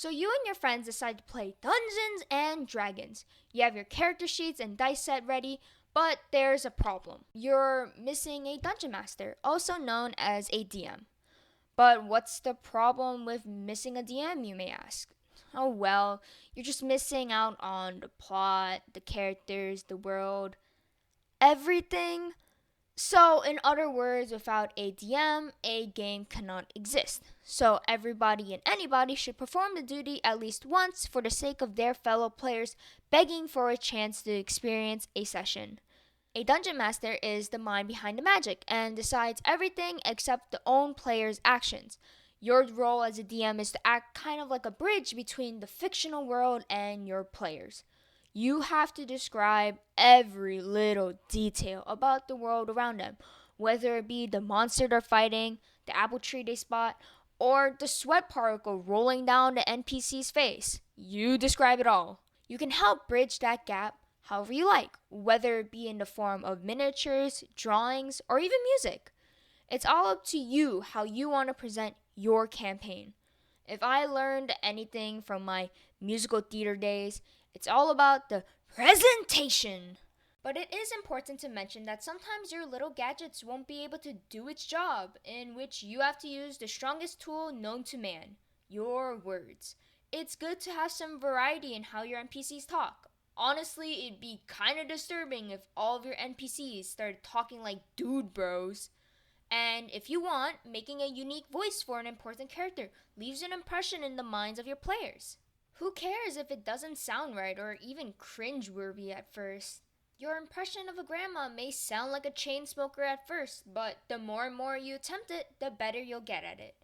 So you and your friends decide to play Dungeons and Dragons. You have your character sheets and dice set ready, but there's a problem. You're missing a Dungeon Master, also known as a DM. But what's the problem with missing a DM, you may ask? Oh well, you're just missing out on the plot, the characters, the world, everything. So, in other words, without a DM, a game cannot exist. So, everybody and anybody should perform the duty at least once for the sake of their fellow players, begging for a chance to experience a session. A dungeon master is the mind behind the magic and decides everything except the own player's actions. Your role as a DM is to act kind of like a bridge between the fictional world and your players. You have to describe every little detail about the world around them, whether it be the monster they're fighting, the apple tree they spot, or the sweat particle rolling down the NPC's face. You describe it all. You can help bridge that gap however you like, whether it be in the form of miniatures, drawings, or even music. It's all up to you how you want to present your campaign. If I learned anything from my musical theater days, it's all about the presentation. But it is important to mention that sometimes your little gadgets won't be able to do its job, in which you have to use the strongest tool known to man, your words. It's good to have some variety in how your NPCs talk. Honestly, it'd be kinda disturbing if all of your NPCs started talking like dude bros. And if you want, making a unique voice for an important character leaves an impression in the minds of your players. Who cares if it doesn't sound right or even cringe-worthy at first? Your impression of a grandma may sound like a chain smoker at first, but the more and more you attempt it, the better you'll get at it.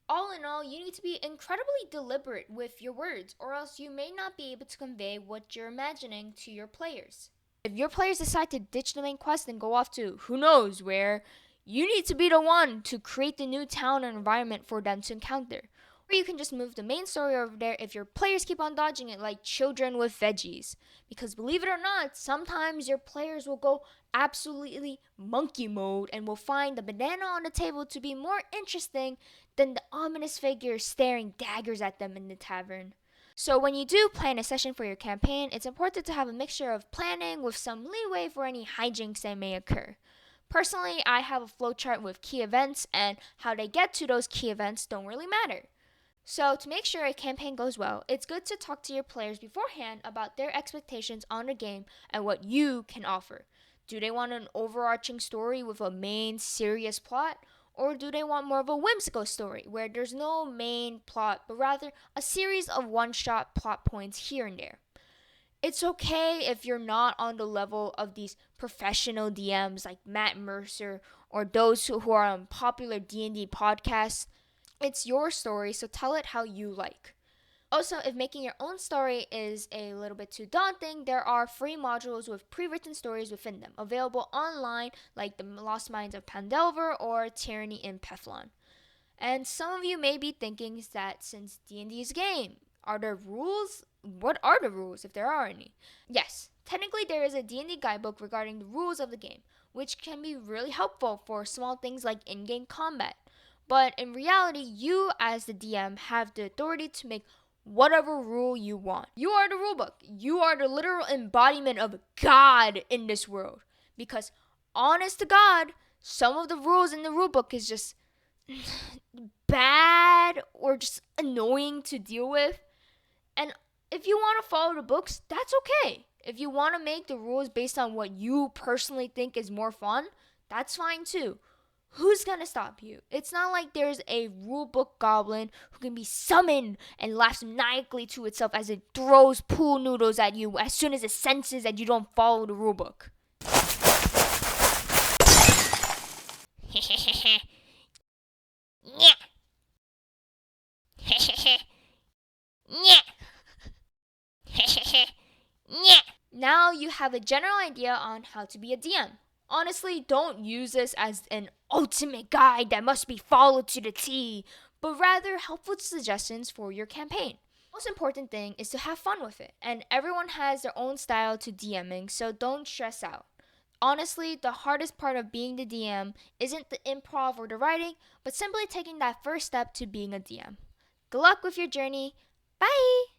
All in all, you need to be incredibly deliberate with your words, or else you may not be able to convey what you're imagining to your players. If your players decide to ditch the main quest and go off to who knows where, you need to be the one to create the new town and environment for them to encounter. Or you can just move the main story over there if your players keep on dodging it like children with veggies. Because believe it or not, sometimes your players will go absolutely monkey mode and will find the banana on the table to be more interesting than the ominous figure staring daggers at them in the tavern. So when you do plan a session for your campaign, it's important to have a mixture of planning with some leeway for any hijinks that may occur. Personally, I have a flowchart with key events, and how they get to those key events don't really matter. So, to make sure a campaign goes well, it's good to talk to your players beforehand about their expectations on the game and what you can offer. Do they want an overarching story with a main serious plot? Or do they want more of a whimsical story where there's no main plot but rather a series of one-shot plot points here and there? It's okay if you're not on the level of these professional DMs like Matt Mercer or those who are on popular D&D podcasts. It's your story, so tell it how you like. Also, if making your own story is a little bit too daunting, there are free modules with pre-written stories within them, available online like The Lost Mines of Pandelver or Tyranny in Pethlon. And some of you may be thinking that since D&D is a game, are there rules? What are the rules, if there are any? Yes, technically there is a D&D guidebook regarding the rules of the game, which can be really helpful for small things like in-game combat. But in reality, you as the DM have the authority to make whatever rule you want. You are the rulebook. You are the literal embodiment of God in this world. Because honest to God, some of the rules in the rulebook is just bad or just annoying to deal with. And if you want to follow the books, that's okay. If you want to make the rules based on what you personally think is more fun, that's fine too. Who's gonna stop you? It's not like there's a rulebook goblin who can be summoned and laughs maniacally to itself as it throws pool noodles at you as soon as it senses that you don't follow the rulebook. Now you have a general idea on how to be a DM. Honestly, don't use this as an ultimate guide that must be followed to the T, but rather helpful suggestions for your campaign. Most important thing is to have fun with it, and everyone has their own style to DMing, so don't stress out. Honestly, the hardest part of being the DM isn't the improv or the writing, but simply taking that first step to being a DM. Good luck with your journey. Bye!